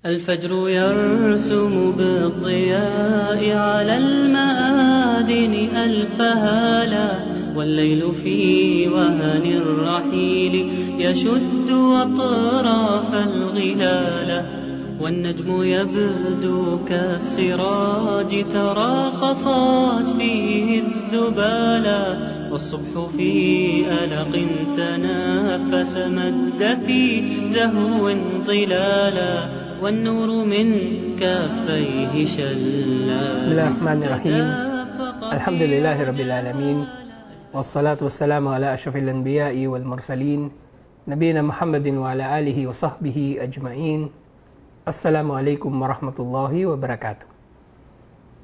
الفجر يرسم بالضياء على المآذن ألف هالا، والليل في وهن الرحيل يشد أطراف الغلال، والنجم يبدو كالسراج تراقصت فيه الذبالا، والصبح في ألق تنافس مد في زهو ظلالا، والنور من كافيه شلا. بسم الله الرحمن الرحيم. الحمد لله رب العالمين، والصلاة والسلام على أشرف الأنبياء والمرسلين نبينا محمد وعلى آله وصحبه أجمعين. Assalamualaikum warahmatullahi wabarakatuh.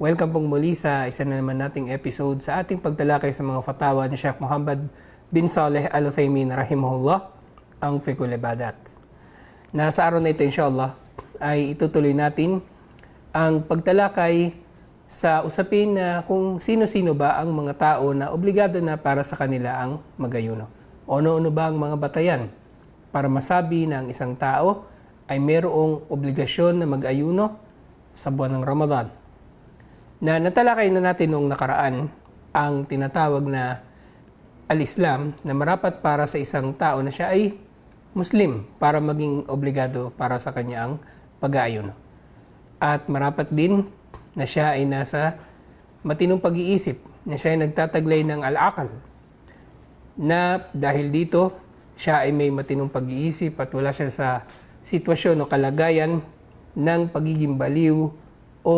Welcome pong muli sa isa na naman nating episode sa ating pagtalakay sa mga fatawa ni Sheikh Muhammad bin Saleh Al-Uthaymin rahimahullah, ang Fiqhul Ibadat. Na sa araw na ito inshallah ay itutuloy natin ang pagtalakay sa usapin na kung sino-sino ba ang mga tao na obligado na para sa kanila ang mag-ayuno. Ano-ano ba ang mga batayan para masabi na ang isang tao ay mayroong obligasyon na mag-ayuno sa buwan ng Ramadan. Na natalakay na natin noong nakaraan ang tinatawag na al-Islam na marapat para sa isang tao na siya ay Muslim para maging obligado para sa kanya ang pag-aayuno. At marapat din na siya ay nasa matinong pag-iisip, na siya ay nagtataglay ng al-aqal, na dahil dito siya ay may matinong pag-iisip at wala siya sa sitwasyon o kalagayan ng pagiging baliw o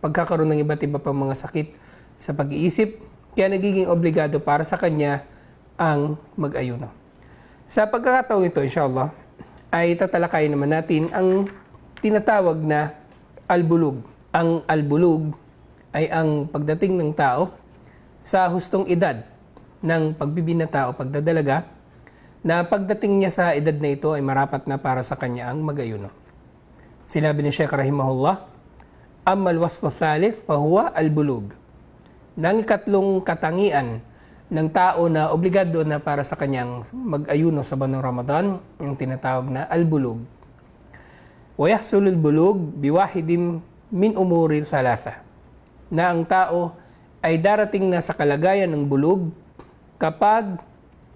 pagkakaroon ng iba't iba pang mga sakit sa pag-iisip, kaya nagiging obligado para sa kanya ang mag-ayuno. Sa pagkakataong ito, inshallah, ay tatalakayin naman natin ang tinatawag na al-bulug. Ang al-bulug ay ang pagdating ng tao sa hustong edad ng pagbibinata o pagdadalaga, na pagdating niya sa edad na ito ay marapat na para sa kanya ang mag-ayuno. Sinabi ni Sheikh rahimahullah, Ammal wasfu thalith fahuwa al-bulug. Nang ikatlong katangian ng tao na obligado na para sa kanyang mag-ayuno sa buwan ng Ramadan, yung tinatawag na al-bulug. Wa yahsul al-bulug biwahidim min umuri thalatha. Na ang tao ay darating na sa kalagayan ng bulug kapag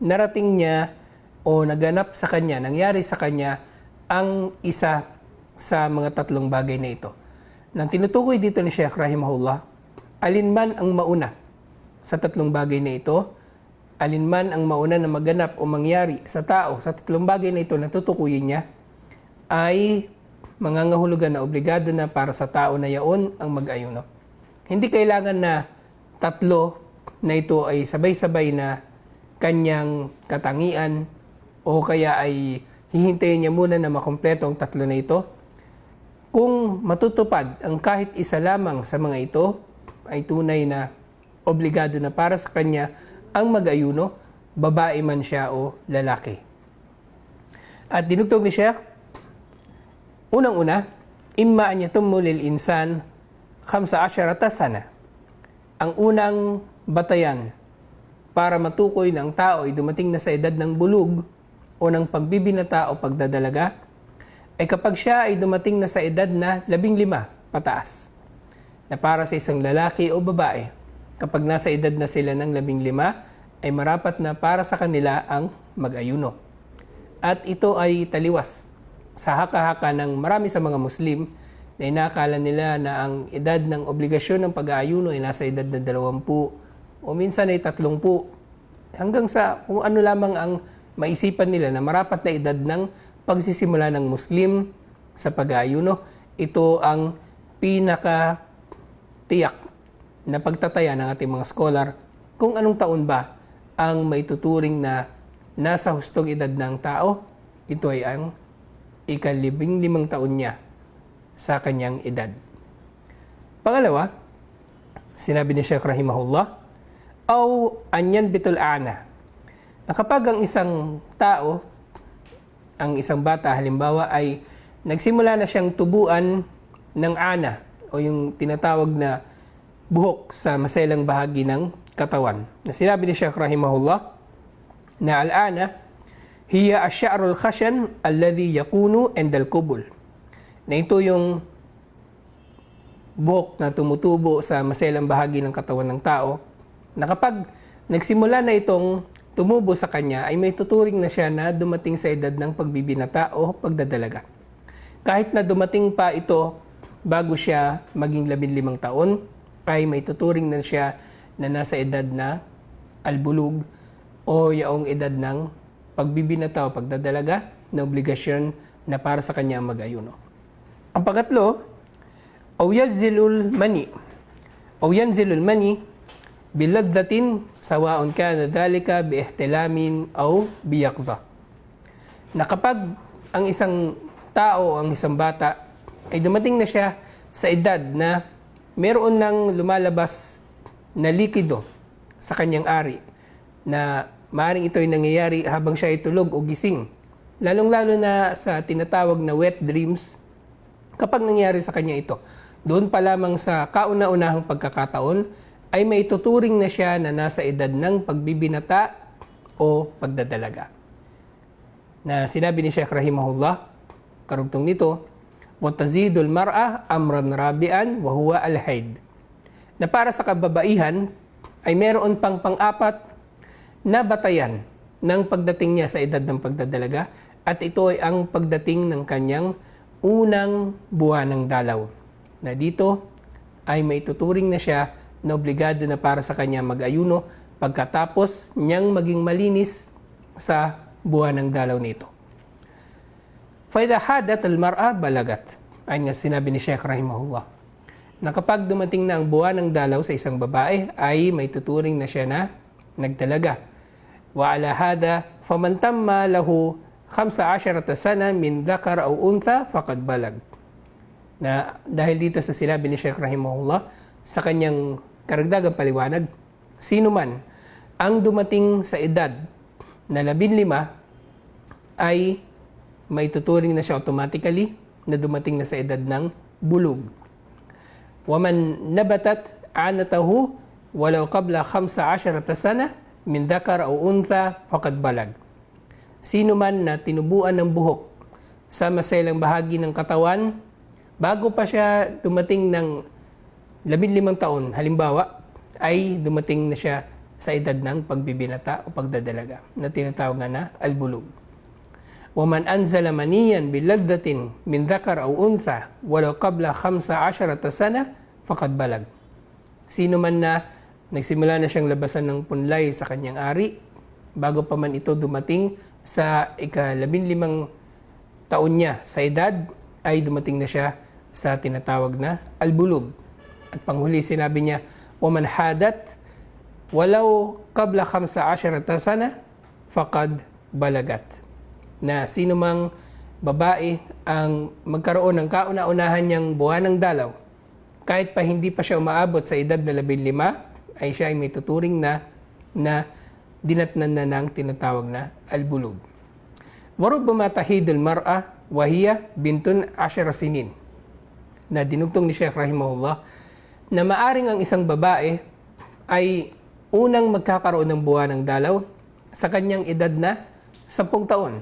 narating niya o naganap sa kanya, nangyari sa kanya ang isa sa mga tatlong bagay na ito. Nang tinutukoy dito ni Sheikh rahimahullah, alinman ang mauna sa tatlong bagay na ito, alinman ang mauna na maganap o mangyari sa tao sa tatlong bagay na ito na tutukuyin niya, ay mangangahulugan na obligado na para sa tao na yaon ang mag-ayuno. Hindi kailangan na tatlo na ito ay sabay-sabay na kanyang katangian, o kaya ay hihintayin niya muna na makumpleto ang tatlo na ito. Kung matutupad ang kahit isa lamang sa mga ito, ay tunay na obligado na para sa kanya ang mag-ayuno, babae man siya o lalaki. At dinugtog ni Sheikh, unang-una, imma an yatummu lil insan 15 sana. Ang unang batayan para matukoy na ang tao ay dumating na sa edad ng bulug o ng pagbibinata o pagdadalaga, ay kapag siya ay dumating na sa edad na 15 pataas. Na para sa isang lalaki o babae, kapag nasa edad na sila ng 15, ay marapat na para sa kanila ang mag-ayuno. At ito ay taliwas sa haka-haka ng marami sa mga Muslim na inakala nila na ang edad ng obligasyon ng pag-aayuno ay nasa edad na 20 o minsan ay 30, hanggang sa kung ano lamang ang maisipan nila na marapat na edad ng pagsisimula ng Muslim sa pag-aayuno. Ito ang pinaka-tiyak na pagtataya ng ating mga scholar kung anong taon ba ang maituturing na nasa hustong edad ng tao. Ito ay ang ika-15 taon niya sa kanyang edad. Pangalawa, sinabi ni Sheikh rahimahullah, aw anyan bitul ana, na kapag ang isang tao, ang isang bata halimbawa ay nagsimula na siyang tubuan ng ana o yung tinatawag na buhok sa maselang bahagi ng katawan. Na sinabi ni Sheikh rahimahullah na al-ana hiya ash-sha'rul khashan alladhi yakunu 'inda al-qubul. na ito yung buhok na tumutubo sa maselang bahagi ng katawan ng tao, na kapag nagsimula na itong tumubo sa kanya, ay may tuturing na siya na dumating sa edad ng pagbibinata o pagdadalaga. Kahit na dumating pa ito bago siya maging 15 taon, ay may tuturing na siya na nasa edad na albulug o yaong edad ng pagbibinata o pagdadalaga na obligasyon na para sa kanya mag-ayuno. Ang pangatlo, aw yanzilul mani biladdatin sawaun kana dhalika biihtelamin aw biyaqdha. Na kapag ang isang tao, ang isang bata ay dumating na siya sa edad na meron ng lumalabas na likido sa kanyang ari, na maaaring ito ay nangyayari habang siya ay tulog o gising, lalong-lalo na sa tinatawag na wet dreams. Kapag nangyari sa kanya ito, doon pa lamang sa kauna-unahang pagkakataon ay may tuturing na siya na nasa edad ng pagbibinata o pagdadalaga. Na sinabi ni Sheikh rahimahullah, karugtong nito, وَتَزِيدُ الْمَرْأَةِ أَمْرًا رَابِعًا وَهُوَ الْحَيْض. Na para sa kababaihan ay meron pang pang-apat na batayan ng pagdating niya sa edad ng pagdadalaga, at ito ay ang pagdating ng kanyang unang buwan ng dalaw. Na dito ay may tuturing na siya na obligado na para sa kanya mag-ayuno pagkatapos niyang maging malinis sa buwan ng dalaw nito. فَإِذَا حَادَتْ الْمَرْأَةِ بَلَغَتْ. Ayon nga sinabi ni Sheikh rahimahullah, na kapag dumating na ang buwan ng dalaw sa isang babae, ay may tuturing na siya na nagdalaga. وَعَلَى هَذَا فَمَنْ تَمَّ لَهُ 15 سَنَةً مِنْ ذَكَرٍ أَوْ أُنْثَى فَقَدْ بَلَغَ. Na dahil dito sa sinabi ni Sheikh rahimahullah, sa kanyang karagdagang paliwanag, sino man ang dumating sa edad na 15 ay may tuturing na siya automatically na dumating na sa edad ng bulug. وَمَنْ نَبَتَتْ عَانَتَهُ وَلَوْ قَبْلَ 15 سَنَةً مِنْ ذَكَرٍ أَوْ أُنْثَى فَقَدْ بَلَغَ. Sino man na tinubuan ng buhok sa maselang bahagi ng katawan bago pa siya dumating ng 15 taon, halimbawa, ay dumating na siya sa edad ng pagbibinata o pagdadalaga na tinatawag na albulug. وَمَنْ أَنْزَلَ مَنِيًّا بِلَدَّةٍ مِنْ ذَكَرٍ أَوْ أُنْثَى وَلَوْ قَبْلَ 15 سَنَةً فَقَدْ بَلَغَ. Sino man na nagsimula na siyang labasan ng punlay sa kanyang ari, bago pa man ito dumating sa ika-15 taon niya sa edad, ay dumating na siya sa tinatawag na albulug. At panghuli sinabi niya, وَمَنْ حَادَتْ وَلَوْ قَبْلَ 15 سَنَةً فَقَدْ بَلَغَتْ. Na sino mang babae ang magkaroon ng kauna-unahan niyang buwan ng dalaw, kahit pa hindi pa siya umaabot sa edad na 15, ay siya ay may tuturing na dinatnan na ng tinatawag na albulug. وَرُبَّمَا تَحِيدُ الْمَرْأَةِ وَهِيَ بِنْتٌ 10 سِنِينَ. Na dinugtong ni Sheikh rahimahullah, na maaring ang isang babae ay unang magkakaroon ng buwan ng dalaw sa kanyang edad na 10 taon.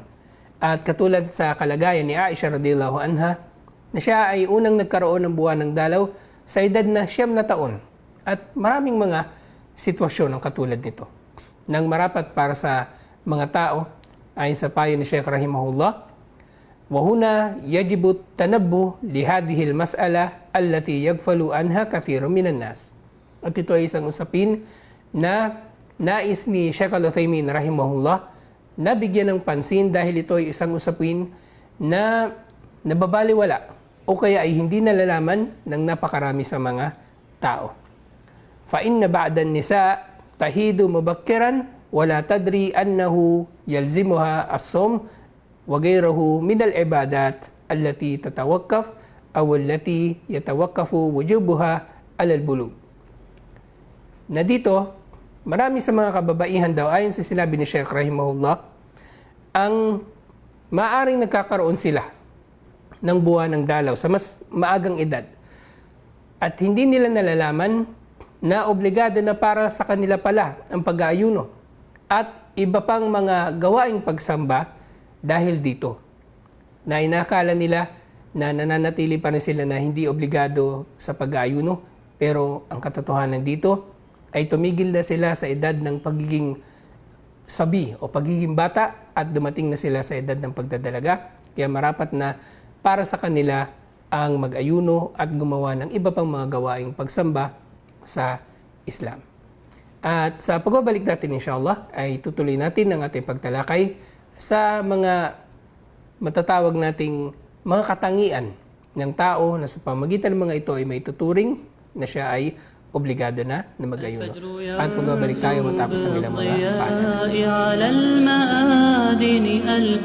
At katulad sa kalagayan ni Aisha radhiyallahu anha, na siya ay unang nagkaroon ng buwan ng dalaw sa edad na 9 na taon. At maraming mga sitwasyon ang katulad nito, nang marapat para sa mga tao, ayon sa payo ni Sheikh rahimahullah, وَهُنَا يَجِبُ التَّنَبُّهُ لِهَذِهِ الْمَسْأَلَةِ الَّتِي يَغْفَلُ عَنْهَا كَثِيرٌ مِنَ النَّاسِ. At ito ay isang usapin na nais ni Sheikh Al-Uthaymin rahimahullah na bigyan ng pansin, dahil ito ay isang usapin na nababaliwala o kaya ay hindi nalalaman ng napakarami sa mga tao. فَإِنَّ بَعْدَ النِّسَاءِ تَحِيدُ مُبَكِّرًا وَلَا تَدْرِي أَنَّهُ يَلْزِمُهَا الصَّوْمُ وَغَيْرُهُ مِنَ الْعِبَادَاتِ الَّتِي تَتَوَقَّفُ أَوْ الَّتِي يَتَوَقَّفُ وُجُوبُهَا عَلَى الْبُلُوغِ. Na dito, marami sa mga kababaihan daw, ayon sa sinabi ni Sheikh rahimahullah, ang maaring nagkakaroon sila ng buwan ng dalaw sa mas maagang edad, at hindi nila nalalaman na obligado na para sa kanila pala ang pag-aayuno at iba pang mga gawaing pagsamba dahil dito, na inakala nila na nananatili pa rin sila na hindi obligado sa pag-aayuno. Pero ang katotohanan dito ay tumigil na sila sa edad ng pagiging sabi o pagiging bata at dumating na sila sa edad ng pagdadalaga. Kaya marapat na para sa kanila ang mag-ayuno at gumawa ng iba pang mga gawaing pagsamba sa Islam. At sa pagbabalik natin inshallah ay tutuloy natin ang ating pagtalakay sa mga matatawag nating mga katangian ng tao na sa pamagitan ng mga ito ay may tuturing na siya ay obligado na mag-ayuno. At magbabalik tayo matapos ang ilang mga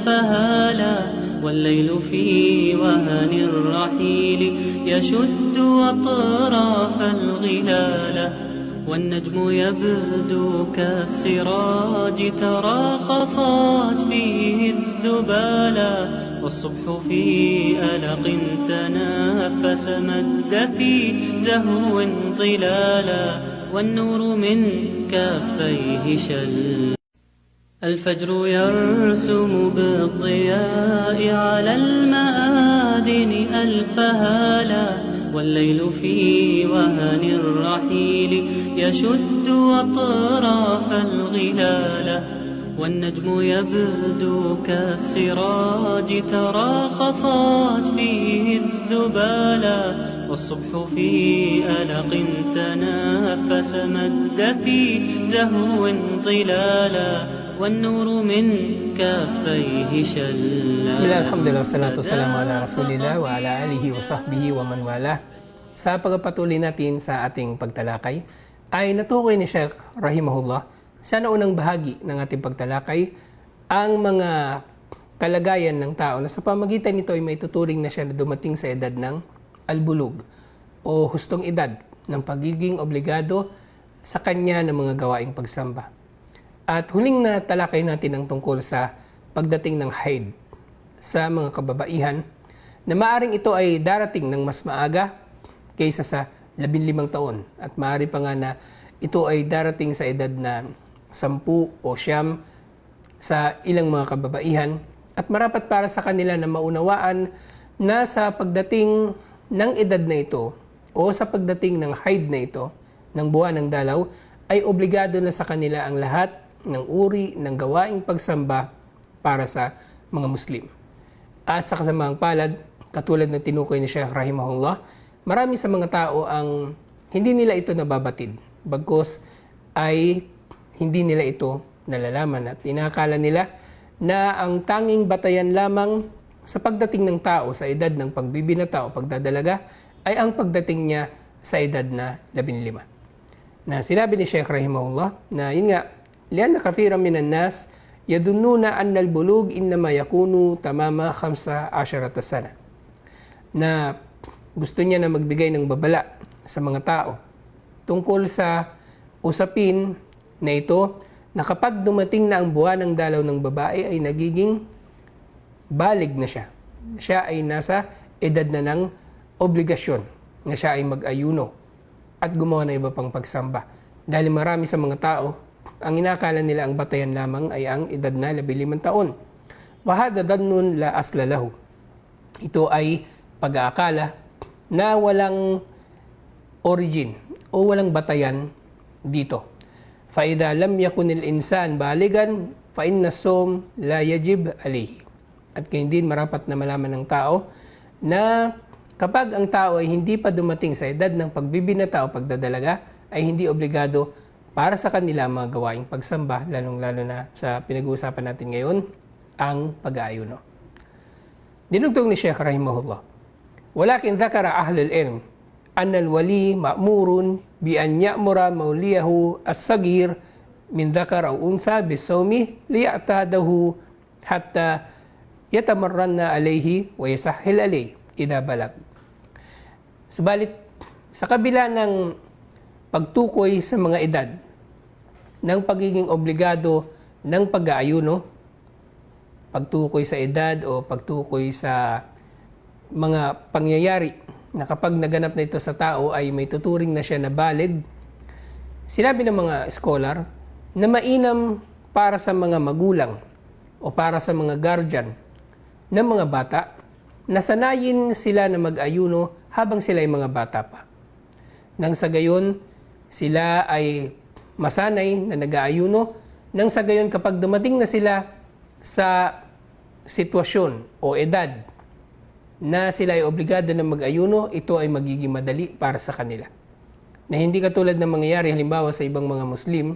paalala. والليل في وهن الرحيل يشد أطراف الغلالة والنجم يبدو كالسراج تراقصت فيه الذبالا والصبح في ألق تنافس مد في زهو ظلالا والنور من كافيه شل الفجر يرسم بالضياء على المآذن ألفهالا والليل في وهن الرحيل يشد أطراف الغلالة والنجم يبدو كالسراج تراقصت فيه الذبالا والصبح في ألق تنافس مد في زهو ظلالا والنور من كافيه شلا. بسم الله الحمد لله والصلاة والسلام على رسول الله wa ala alihi wa sahbihi wa man wala. Sa pagpatuloy natin sa ating pagtalakay ay natukoy ni Sheikh rahimahullah sa naunang bahagi ng ating pagtalakay ang mga kalagayan ng tao na sa pamagitan nito ay may tuturing na siya na dumating sa edad ng albulug o hustong edad ng pagiging obligado sa kanya ng mga gawaing pagsamba. At huling na talakay natin ang tungkol sa pagdating ng haid sa mga kababaihan na maaring ito ay darating ng mas maaga kaysa sa 15 taon at maaari pa nga na ito ay darating sa edad na 10 o 9 sa ilang mga kababaihan at marapat para sa kanila na maunawaan na sa pagdating ng edad na ito o sa pagdating ng haid na ito ng buwan ng dalaw ay obligado na sa kanila ang lahat ng uri ng gawaing pagsamba para sa mga Muslim. At sa kasamaang palad, katulad ng tinukoy ni Sheikh rahimahullah, marami sa mga tao ang hindi nila ito nababatid, bagkus ay hindi nila ito nalalaman at inakala nila na ang tanging batayan lamang sa pagdating ng tao sa edad ng pagbibinata o pagdadalaga ay ang pagdating niya sa edad na 15. Na sinabi ni Sheikh rahimahullah na yun nga, لأن كثيرا من الناس يظنون أن البلوغ إنما يكون تمام 15 سنة na gusto niya na magbigay ng babala sa mga tao tungkol sa usapin na ito na kapag dumating na ang buwan ng dalaw ng babae ay nagiging balig na siya. Siya ay nasa edad na ng obligasyon na siya ay mag-ayuno at gumawa ng iba pang pagsamba. Dahil marami sa mga tao ang inakala nila ang batayan lamang ay ang edad na 15 taon. Wahada dannun la asla lahu. Ito ay pag-aakala na walang origin o walang batayan dito. Fa idza lam yakun al-insan baligan fa inna as-sawm la yajib alayhi. At kaya din marapat na malaman ng tao na kapag ang tao ay hindi pa dumating sa edad ng pagbibinata o pagdadalaga ay hindi obligado para sa kanila mga gawaing pagsamba, lalong-lalo na sa pinag-uusapan natin ngayon, ang pag-aayuno. Dinugtong ni Sheikh rahimahullah, walakin dhakara ahlul ilm anna al-wali ma'murun bi an ya'mura mawliyahu as-sagir min dhakar aw untha bis-sawmi liya'tadahu hatta yatamarranna alayhi wa yasahhil alayhi idha balag. Subalit, sa kabila ng pagtukoy sa mga edad ng pagiging obligado ng pag-aayuno, pagtukoy sa edad o pagtukoy sa mga pangyayari na kapag naganap na ito sa tao ay may tuturing na siya na balig, sinabi ng mga scholar na mainam para sa mga magulang o para sa mga guardian ng mga bata nasanayin sila na mag-ayuno habang sila ay mga bata pa. Nang sa gayon, sila ay masanay na nag-aayuno. Nang sa gayon, kapag dumating na sila sa sitwasyon o edad na sila ay obligado na mag-ayuno, ito ay magiging madali para sa kanila. Na hindi katulad ng mangyayari halimbawa sa ibang mga Muslim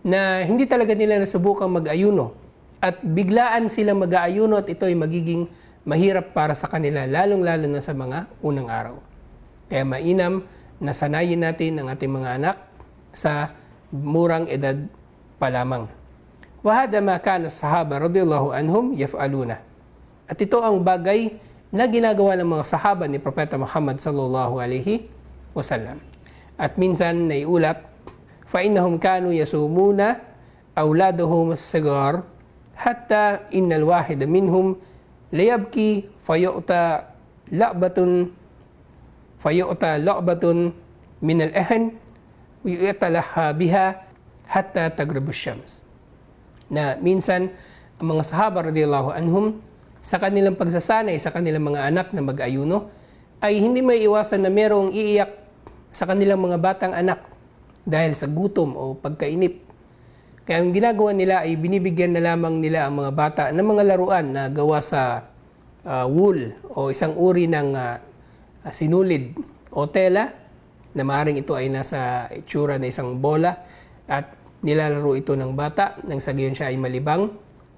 na hindi talaga nila nasubukang mag-ayuno at biglaan silang mag-aayuno at ito ay magiging mahirap para sa kanila, lalong-lalo na sa mga unang araw. Kaya mainam na sanayin natin ang ating mga anak sa murang edad pa lamang. Wahada ma kana sahaba radhiyallahu anhum yaf'aluna. At ito ang bagay na ginagawa ng mga sahaba ni Propeta Muhammad sallallahu alaihi wasallam. At minsan naiulat, fa innahum kanu yasumuna awladuhum as-sigar hatta innal wahida minhum layabki fayu'ta la'batun min al-ahn wa yatalaha biha hatta taghrubu asy-syams. Na minsan ang mga sahaba radhiyallahu anhum sa kanilang pagsasanay sa kanilang mga anak na mag-ayuno ay hindi may iwasan na merong iiyak sa kanilang mga batang anak dahil sa gutom o pagkainip. Kaya ang ginagawa nila ay binibigyan na lamang nila ang mga bata ng mga laruan na gawa sa wool o isang uri ng sinulid o tela na maaaring ito ay nasa itsura na isang bola at nilalaro ito ng bata nang sa gayon siya ay malibang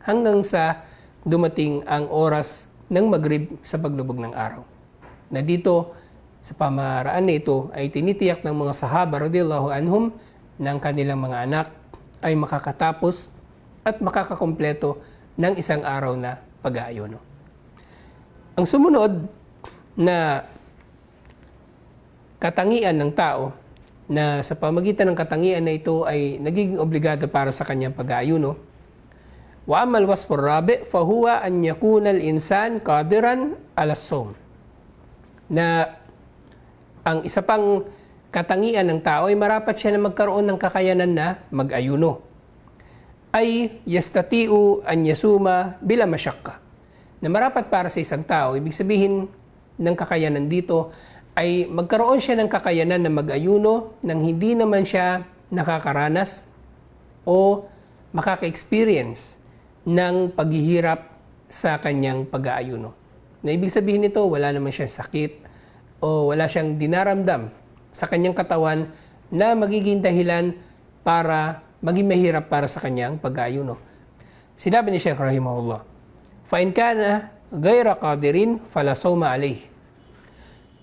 hanggang sa dumating ang oras ng Maghrib sa paglubog ng araw. Na dito sa pamaraan na ito ay tinitiyak ng mga sahaba radhiyallahu anhum ng kanilang mga anak ay makakatapos at makakakompleto ng isang araw na pag-aayuno. Ang sumunod na katangian ng tao na sa pamagitan ng katangian na ito ay nagiging obligado para sa kanyang pag-aayuno. Wa amal wasfur rabi fa huwa an yakuna al-insan qadiran ala as-sawm. Na ang isa pang katangian ng tao ay marapat siya na magkaroon ng kakayanan na mag-ayuno. Ay yastatiu an yasuma bila masyakka. Na marapat para sa isang tao, ibig sabihin ng kakayanan dito ay magkaroon siya ng kakayanan na mag-ayuno nang hindi naman siya nakakaranas o makaka-experience ng paghihirap sa kanyang pag-aayuno. Na ibig sabihin nito, wala naman siyang sakit o wala siyang dinaramdam sa kanyang katawan na magiging dahilan para maging mahirap para sa kanyang pag-aayuno. Sinabi ni Shaykh rahimahullah, fa in kana ghayra qadirin fala sawma alayh.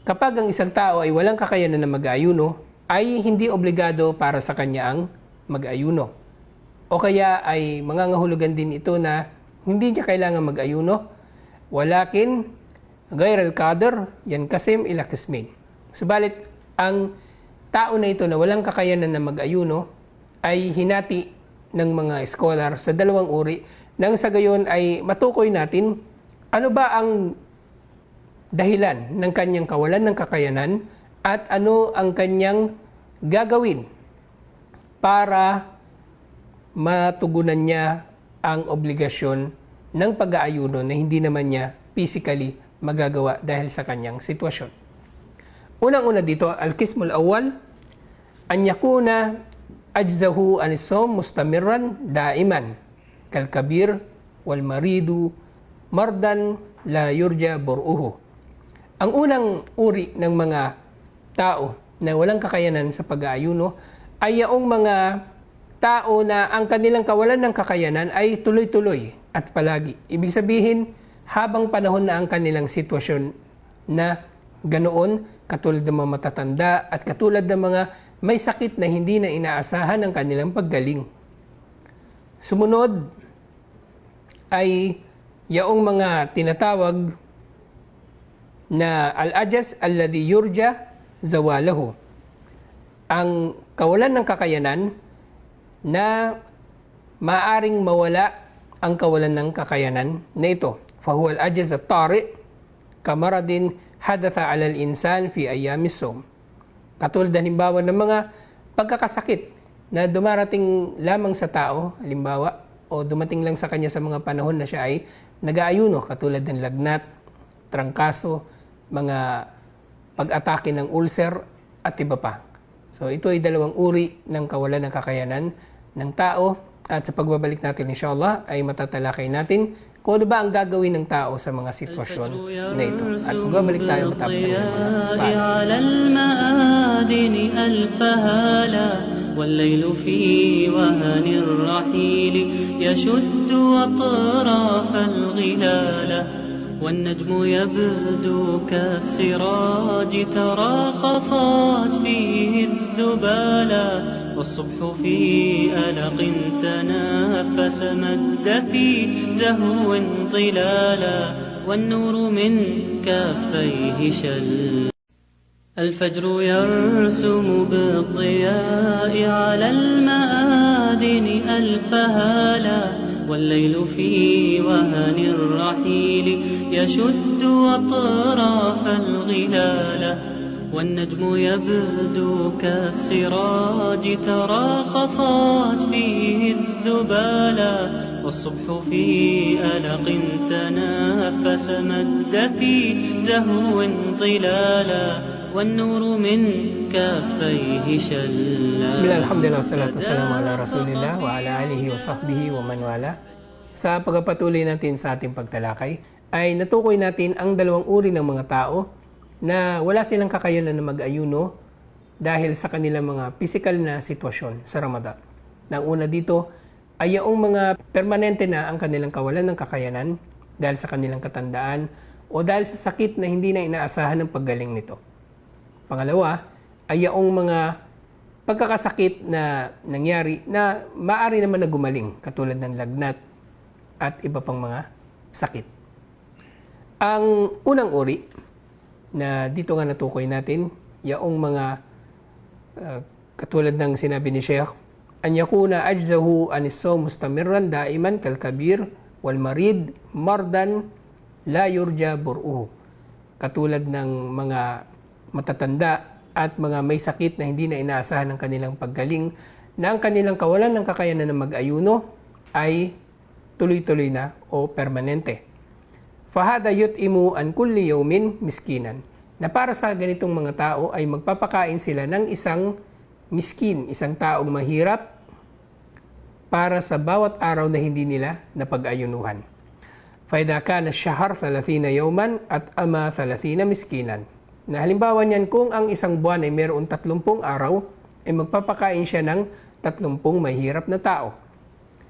Kapag ang isang tao ay walang kakayanan na mag-ayuno, ay hindi obligado para sa kanya ang mag-ayuno. O kaya ay mangangahulugan din ito na hindi niya kailangan mag-ayuno, walakin ghayr al-qadir yanqasim ila qismain. Subalit ang tao na ito na walang kakayanan na mag-ayuno ay hinati ng mga scholar sa dalawang uri nang sa gayon ay matukoy natin ano ba ang dahilan ng kanyang kawalan ng kakayanan at ano ang kanyang gagawin para matugunan niya ang obligasyon ng pag-aayuno na hindi naman niya physically magagawa dahil sa kanyang sitwasyon. Unang-una dito, al-qismul awwal, an yakuna ajzahu an-sawm mustamirran daiman kal-kabir wal maridu mardan la yurja bur'uhu. Ang unang uri ng mga tao na walang kakayanan sa pag-aayuno ay yaong mga tao na ang kanilang kawalan ng kakayanan ay tuloy-tuloy at palagi. Ibig sabihin, habang panahon na ang kanilang sitwasyon na ganoon, katulad ng mga matatanda at katulad ng mga may sakit na hindi na inaasahan ang kanilang paggaling. Sumunod ay yaong mga tinatawag na al-ajaz alladhi yurja zawalahu. Ang kawalan ng kakayanan na maaring mawala ang kawalan ng kakayanan na ito. Fahuwa al-ajaz at-tari kamaradin hadatha ala al-insan fi ayyamis sawm. Katulad halimbawa ng mga pagkakasakit na dumarating lamang sa tao, halimbawa, o dumating lang sa kanya sa mga panahon na siya ay nag-aayuno, katulad ng lagnat trangkaso, mga pag-atake ng ulcer at iba pa. So ito ay dalawang uri ng kawalan ng kakayanan ng tao at sa pagbabalik natin inshallah ay matatalakay natin kung ano ba ang gagawin ng tao sa mga sitwasyon na ito. At magbabalik tayo matapos ang والليل في وهن الرحيل يشد أطراف الغلال والنجم يبدو كالسراج تراقصت فيه الذبالا والصبح في ألق تنافس مد في زهو ظلالا والنور من كافيه شل الفجر يرسم بالضياء على المآذن ألفهالا والليل في وهن الرحيل يشد أطراف الغلال والنجم يبدو كالسراج تراقصت فيه الذبالا والصبح في ألق تنافس مد في زهو ظلالا والنور من كافيه شلا. بسم الله الحمد لله والصلاة والسلام على رسول الله وعلى آله وصحبه ومن wala. Sa pagpapatuloy natin sa ating pagtalakay ay natukoy natin ang dalawang uri ng mga tao na wala silang kakayanan na mag-ayuno dahil sa kanilang mga physical na sitwasyon sa Ramadan. Ang una dito ay yung mga permanente na ang kanilang kawalan ng kakayanan dahil sa kanilang katandaan o dahil sa sakit na hindi na inaasahan ng paggaling nito. Pangalawa ay yung mga pagkakasakit na nangyari na maaari naman na gumaling katulad ng lagnat at iba pang mga sakit. Ang unang uri na dito nga natukoy natin, yung mga katulad ng sinabi ni Sheikh, an yakuna ajzahu anis-sawm mustamirran daiman kal kabir wal marid mardan la yurja bur'uhu. Katulad ng mga matatanda at mga may sakit na hindi na inaasahan ng kanilang paggaling na ang kanilang kawalan ng kakayanan na mag-ayuno ay tuloy-tuloy na o permanente. Fahada yut'imu an kulli yawmin miskinan. Na para sa ganitong mga tao ay magpapakain sila ng isang miskin, isang taong mahirap para sa bawat araw na hindi nila napag-ayunuhan. Faida kana syahar 30 yawman at ama 30 miskinan. Na halimbawa niyan kung ang isang buwan ay mayroon 30 araw, ay magpapakain siya ng 30 mahirap na tao.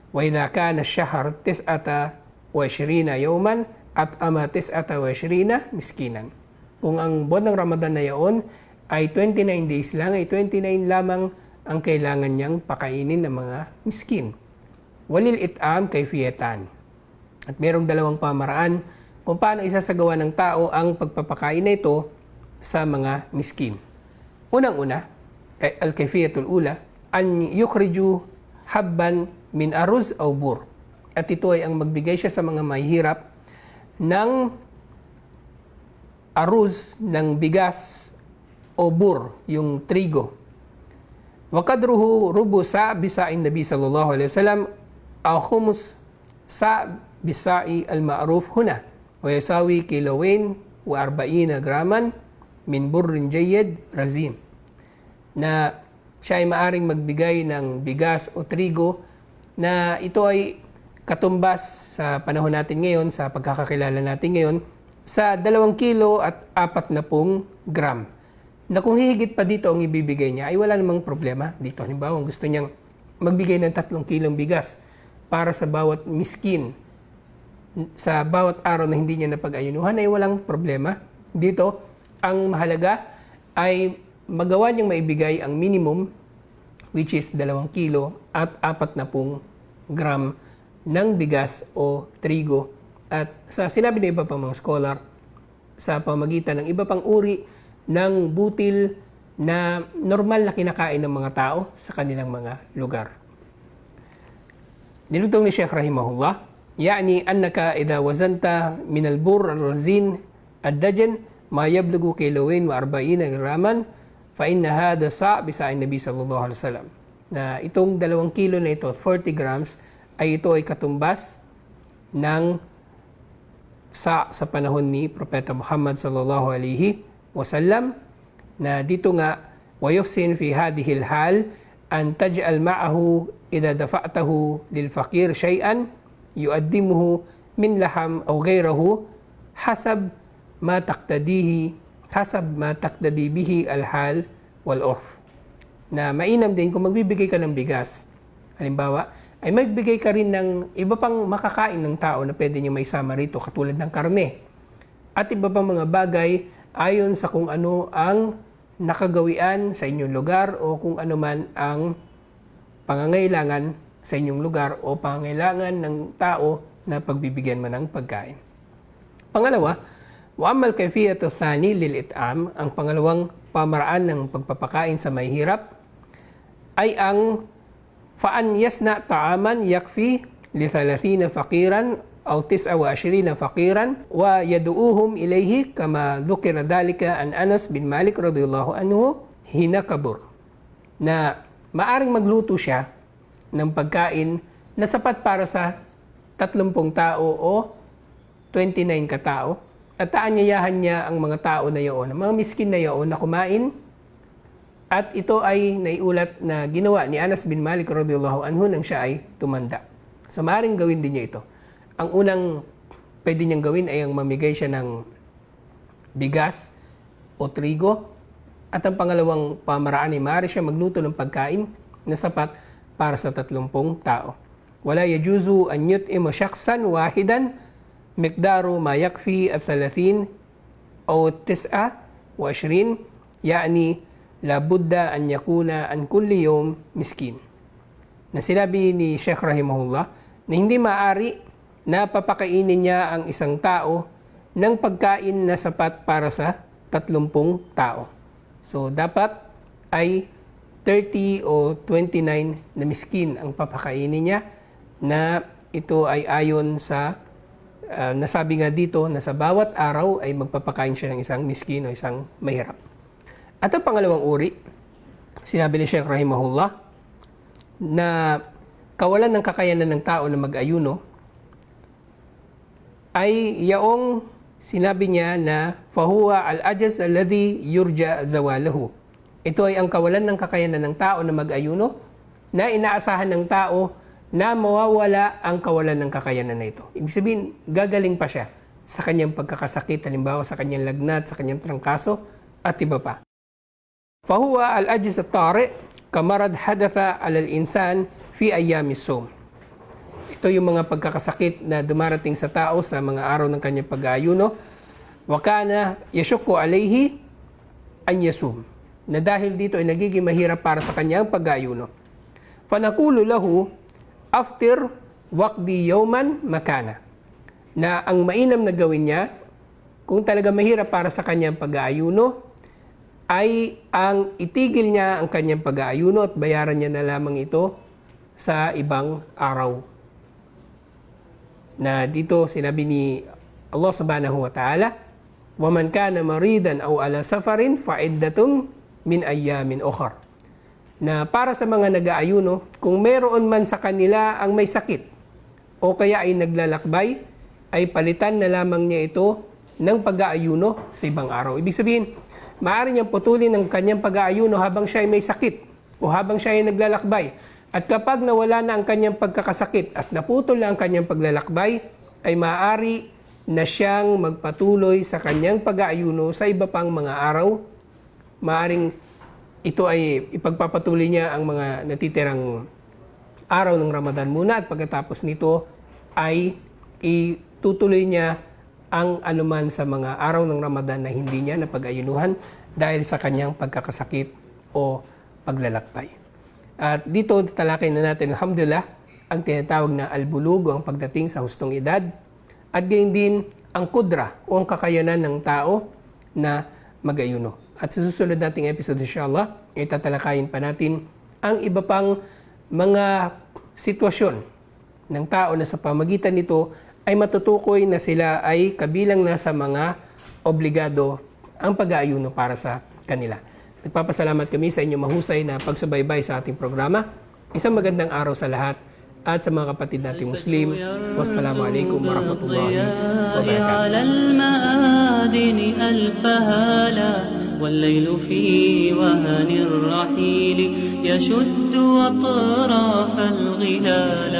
Wa idha kana syahar 29 yawman at ama 29 miskinan. Kung ang buwan ng Ramadan na yaon ay 29 days lang, ay 29 lamang ang kailangan niyang pakainin ng mga miskin. Walil it'am kayfiyatan. At mayroong dalawang pamaraan kung paano isasagawa ng tao ang pagpapakain na ito sa mga miskin. Unang-una, al-kayfiyatul ula, an yukhriju habban min aruz aw bur. At ito ay ang magbigay siya sa mga mahihirap ng aruz, ng bigas o bur, yung trigo. Wa qadruhu rubu sa' bisa'in Nabi sallallahu alaihi wasallam aw khumus sa' bisa'i al-ma'ruf huna wa yasawi kilowain wa 40 graman min burrin jayyid razin. Na siya ay maaring magbigay ng bigas o trigo na ito ay katumbas sa panahon natin ngayon, sa pagkakakilala natin ngayon, sa 2 kilo at 40 gram. Na kung hihigit pa dito ang ibibigay niya, ay wala namang problema dito. Halimbawa, gusto niyang magbigay ng 3 kilong bigas para sa bawat miskin sa bawat araw na hindi niya napag-ayunuhan, ay walang problema. Dito, ang mahalaga ay magawa niyang maibigay ang minimum, which is 2 kilo at 40 gram ng bigas o trigo. At sa sinabi ng iba pang mga scholar, sa pamagitan ng iba pang uri ng butil na normal na kinakain ng mga tao sa kanilang mga lugar. Nilutong ni Sheikh rahimahullah, yani annaka idha wazanta min al-bur al-razin ad-dajan ma yablugu kilowain wa 40 graman fa inna hadha sa' bisa'in Nabi sallallahu alaihi wasallam. Na itong 2 kilo na ito, 40 grams, ay ito ay katumbas ng sa panahon ni Propeta Muhammad sallallahu alaihi wasallam, na dito nga wa yuhsin fi hadhihi al-hal an taj'al ma'ahu idha dafa'tahu lil faqir shay'an yu'addimuhu min laham aw ghayrahu hasab ma taqtadi bihi al-hal wal urf. Na mainam din kung magbibigay ka ng bigas, halimbawa ay magbigay ka rin ng iba pang makakain ng tao na pwede niyo may sama rito, katulad ng karne at iba pang mga bagay ayon sa kung ano ang nakagawian sa inyong lugar o kung ano man ang pangangailangan sa inyong lugar o pangangailangan ng tao na pagbibigyan mo ng pagkain. Pangalawa, wa amal kayfiyatu thani lil it'am, ang pangalawang pamaraan ng pagpapakain sa may hirap ay ang fa'an yasna ta'aman yakfi li 30 faqiran aw 29 faqiran wa yadu'uhum ilayhi kama dhukira dhalika an Anas bin Malik radhiyallahu anhu hina kabur, na maaring magluto siya ng pagkain na sapat para sa 30 tao o 29 katao, at aanyayahan niya ang mga tao na iyon, ang mga miskin na iyon na kumain. At ito ay naiulat na ginawa ni Anas bin Malik radhiyallahu anhu nang siya ay tumanda. So maaaring gawin din niya ito. Ang unang pwede niyang gawin ay ang mamigay siya ng bigas o trigo. At ang pangalawang pamaraan ay maaari siya magluto ng pagkain na sapat para sa 30 tao. Wala yajuzu an yut'ima shakhsan wahidan miqdaru ma yakfi at-30 o 29, yani la budda an yakuna an kulli yawm miskin. Na sinabi ni Sheikh rahimahullah na hindi maaari na papakainin niya ang isang tao ng pagkain na sapat para sa 30 tao. So dapat ay 30 o 29 na miskin ang papakainin niya, na ito ay ayon sa nasabi nga dito na sa bawat araw ay magpapakain siya ng isang miskin o isang mahirap. At ang pangalawang uri, sinabi ni Sheikh rahimahullah, na kawalan ng kakayanan ng tao na mag-ayuno ay yaong sinabi niya na fahuwa al-ajaz alladhi yurja zawalahu. Ito ay ang kawalan ng kakayanan ng tao na mag-ayuno na inaasahan ng tao na mawawala ang kawalan ng kakayanan na ito. Ibig sabihin, gagaling pa siya sa kanyang pagkakasakit, halimbawa sa kanyang lagnat, sa kanyang trangkaso, at iba pa. Fahuwa al-ajiz at-tari kamarad hadatha al-insan fi ayyamis sum. Ito yung mga pagkakasakit na dumarating sa tao sa mga araw ng kanyang pag-aayuno. Wa kana yashukku alayhi an yasum, na dahil dito ay nagiging mahirap para sa kanyang pag-aayuno. Fanaqulu lahu after waqdi yawman makana, na ang mainam na gawin niya kung talaga mahirap para sa kanyang pag-aayuno ay ang itigil niya ang kanyang pag-aayuno at bayaran niya na lamang ito sa ibang araw. Na dito sinabi ni Allah subhanahu wa ta'ala, وَمَنْ كَانَ مَرِيدًا أَوْ عَلَى سَفَرٍ فَعِدَّةٌ مِنْ أَيَّامٍ أُخَرَ. Na para sa mga nag-aayuno, kung meron man sa kanila ang may sakit o kaya ay naglalakbay, ay palitan na lamang niya ito ng pag-aayuno sa ibang araw. Ibig sabihin, maaari niyang putulin ang kanyang pag-aayuno habang siya ay may sakit o habang siya ay naglalakbay. At kapag nawala na ang kanyang pagkakasakit at naputol na ang kanyang paglalakbay, ay maaari na siyang magpatuloy sa kanyang pag-aayuno sa iba pang mga araw. Maaring ito ay ipagpapatuloy niya ang mga natitirang araw ng Ramadan muna, at pagkatapos nito ay itutuloy niya ang anuman sa mga araw ng Ramadan na hindi niya napag-ayunuhan dahil sa kanyang pagkakasakit o paglalakbay. At dito talakay na natin, alhamdulillah, ang tinatawag na al-bulug o ang pagdating sa hustong edad, at gayon din ang kudra o ang kakayanan ng tao na mag-ayuno. At sa susunod nating episode, inshallah, itatalakayin pa natin ang iba pang mga sitwasyon ng tao na sa pamagitan nito ay matutukoy na sila ay kabilang na sa mga obligado ang pag-aayuno para sa kanila. Nagpapasalamat kami sa inyong mahusay na pagsubaybay sa ating programa. Isang magandang araw sa lahat at sa mga kapatid nating Muslim. Wassalamualaikum warahmatullahi wabarakatuh. على المآذن ألف هالا والليل في وهن الرحيل يشد أطراف الغلال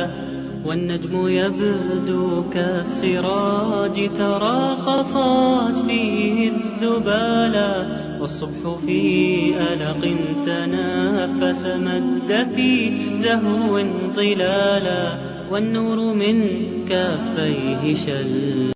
والنجم يبدو كالسراج تراقصت فيه الذبالا والصبح في ألق تنافس مد في زهو ظلالا والنور من كافيه شل